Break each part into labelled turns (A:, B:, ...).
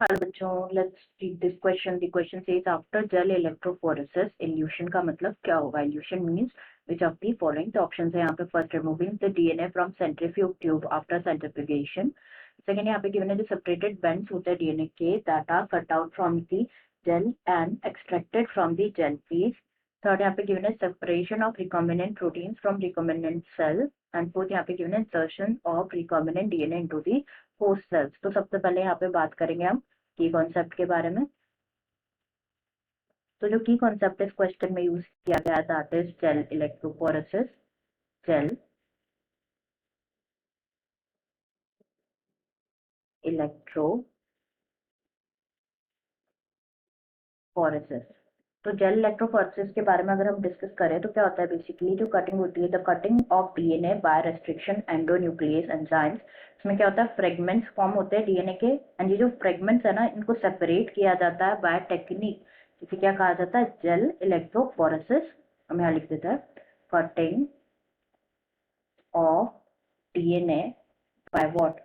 A: Hello बच्चों, let's read this question. The question says after gel electrophoresis evolution का मतलब क्या होगा. Evolution means which of the following. The options है यहाँ पे. First, removing the DNA from centrifuge tube after centrifugation. Second, यहाँ पे गिवन है जो सेपरेटेड बेंड्स होते हैं डीएनए के that are cut out from the gel and extracted from the gel piece. Third, यहाँ पे गिवन है separation of recombinant proteins from recombinant cell. And fourth, यहाँ पे गिवन है insertion of recombinant DNA into the host cells. तो सबसे पहले यहाँ पे बात करेंगे हम की कॉन्सेप्ट के बारे में. तो जो की कॉन्सेप्ट इस क्वेश्चन में यूज किया गया that is gel electrophoresis. Gel electrophoresis. तो जेल इलेक्ट्रोफोरेसिस के बारे में अगर हम डिस्कस करें तो क्या होता है. बेसिकली जो कटिंग होती है, the cutting of DNA by restriction endonuclease enzymes. इसमें क्या होता है, फ्रेगमेंट्स फॉर्म होते हैं डीएनए के. एंड ये जो फ्रेगमेंट्स है ना, इनको सेपरेट किया जाता है बाय टेक्निक. इसे क्या कहा जाता है, जेल इलेक्ट्रोफोरेसिस. हम यहाँ लिख देते हैं cutting of DNA by what?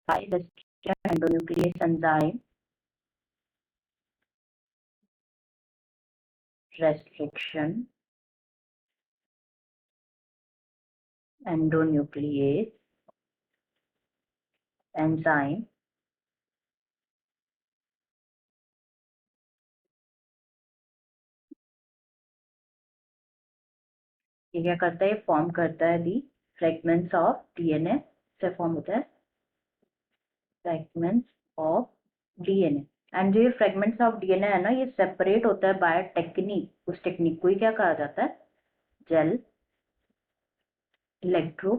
A: By restriction endonuclease enzyme. Restriction endonuclease enzyme ये क्या करता है, फॉर्म करता है दी फ्रेगमेंट्स ऑफ डीएनए. से फॉर्म होता है फ्रेगमेंट्स ऑफ डीएनए. एंड जो ये फ्रेगमेंट्स ऑफ डीएनए है ना, ये सेपरेट होता है बाय टेक्निक. उस टेक्निक को ही क्या कहा जाता है, जेल इलेक्ट्रो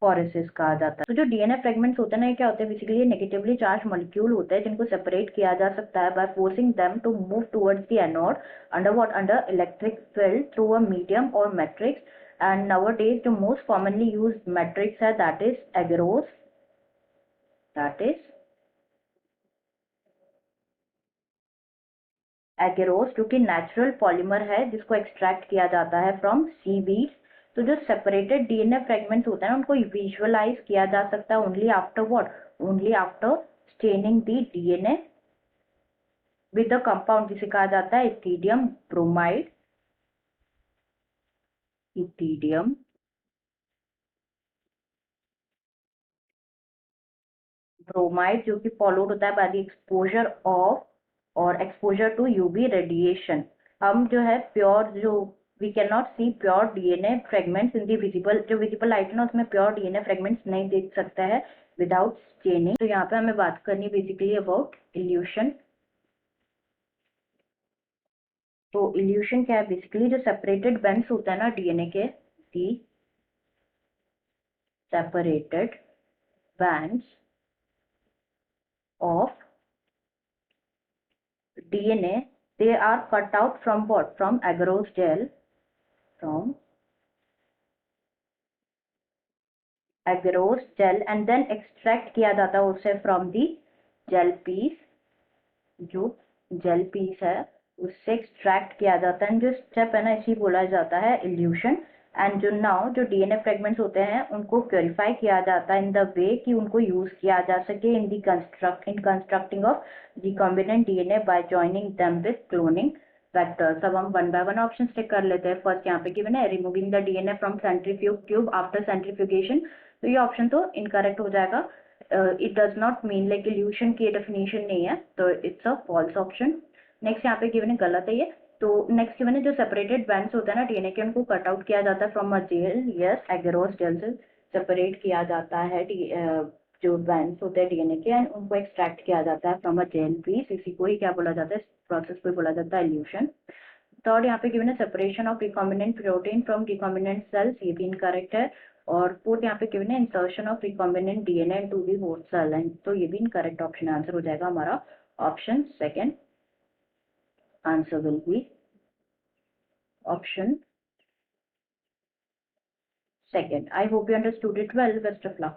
A: फोरेसिस कहा जाता है. तो जो डीएनए फ्रेगमेंट्स होते हैं ना, ये क्या होते हैं, बेसिकली ये नेगेटिवली चार्ज मॉलिक्यूल होते हैं जिनको सेपरेट किया जा सकता है by forcing them to move towards the anode under what, under electric field through a medium और मैट्रिक्स. एंड नाउअडेज जो मोस्ट कॉमनली यूज्ड मैट्रिक्स है that is agarose. That is agarose, जो कि नेचुरल पॉलीमर है जिसको extract किया जाता है फ्रॉम सीवीड. तो जो सेपरेटेड डीएनए फ्रेगमेंट्स होते हैं उनको विजुअलाइज किया जा सकता है only after what, only after staining the DNA with the compound जिसे कहा जाता है इथिडियम ब्रोमाइड. इथिडियम ब्रोमाइड जो कि फॉलोड होता है बाय द एक्सपोजर ऑफ और एक्सपोजर टू यूवी रेडिएशन. हम जो है प्योर जो we can not see pure DNA fragments in the visible, जो विजिबल लाइट है ना उसमें प्योर डीएनए फ्रेगमेंट्स नहीं देख सकता है विदाउट स्टेनिंग. तो यहाँ पे हमें बात करनी बेसिकली अबाउट इल्यूशन. तो इल्यूशन क्या है, बेसिकली जो सेपरेटेड बैंड्स होता है ना डीएनए के, the separated bands of DNA, they are cut out from what, from agarose gel, from agarose gel and then extract किया जाता है उसे from the gel piece. जो जेल पीस है उससे एक्सट्रैक्ट किया जाता है. जो स्टेप है ना इसी बोला जाता है इल्यूशन. एंड जो नाउ जो डीएनए फ्रेगमेंट्स होते हैं उनको प्योरीफाई किया जाता है इन द वे कि उनको यूज किया जा सके in the constructing of recombinant DNA by joining them with cloning vectors. अब हम one by one option take कर लेते हैं. फर्स्ट यहाँ पे गिवन है removing the DNA from centrifuge tube after centrifugation. तो ये ऑप्शन तो इनकरेक्ट हो जाएगा. It does not mean like elution की डेफिनेशन नहीं है, तो it's a false option. Next यहाँ पे गिवन है गलत है ये. तो नेक्स्ट गिवन है जो सेपरेटेड बैंड्स होता है ना डीएनए के उनको कट आउट किया जाता है from a gel. Yes, agarose gel से सेपरेट किया जाता है जो बैंड्स होते हैं डीएनए के एंड उनको एक्सट्रैक्ट किया जाता है फ्रॉम अ जेल पीस. इसी को ही क्या बोला जाता है, इस प्रोसेस को बोला जाता है इल्यूशन. थर्ड यहाँ पे गिवन है separation of recombinant protein from recombinant cells, ये भी इनकरेक्ट है. और फोर्थ यहाँ पे गिवन है insertion of recombinant DNA to the host cell, and तो ये भी इनकरेक्ट ऑप्शन आंसर हो जाएगा हमारा option second. Answer will be option second. I hope you understood it well. Best of luck.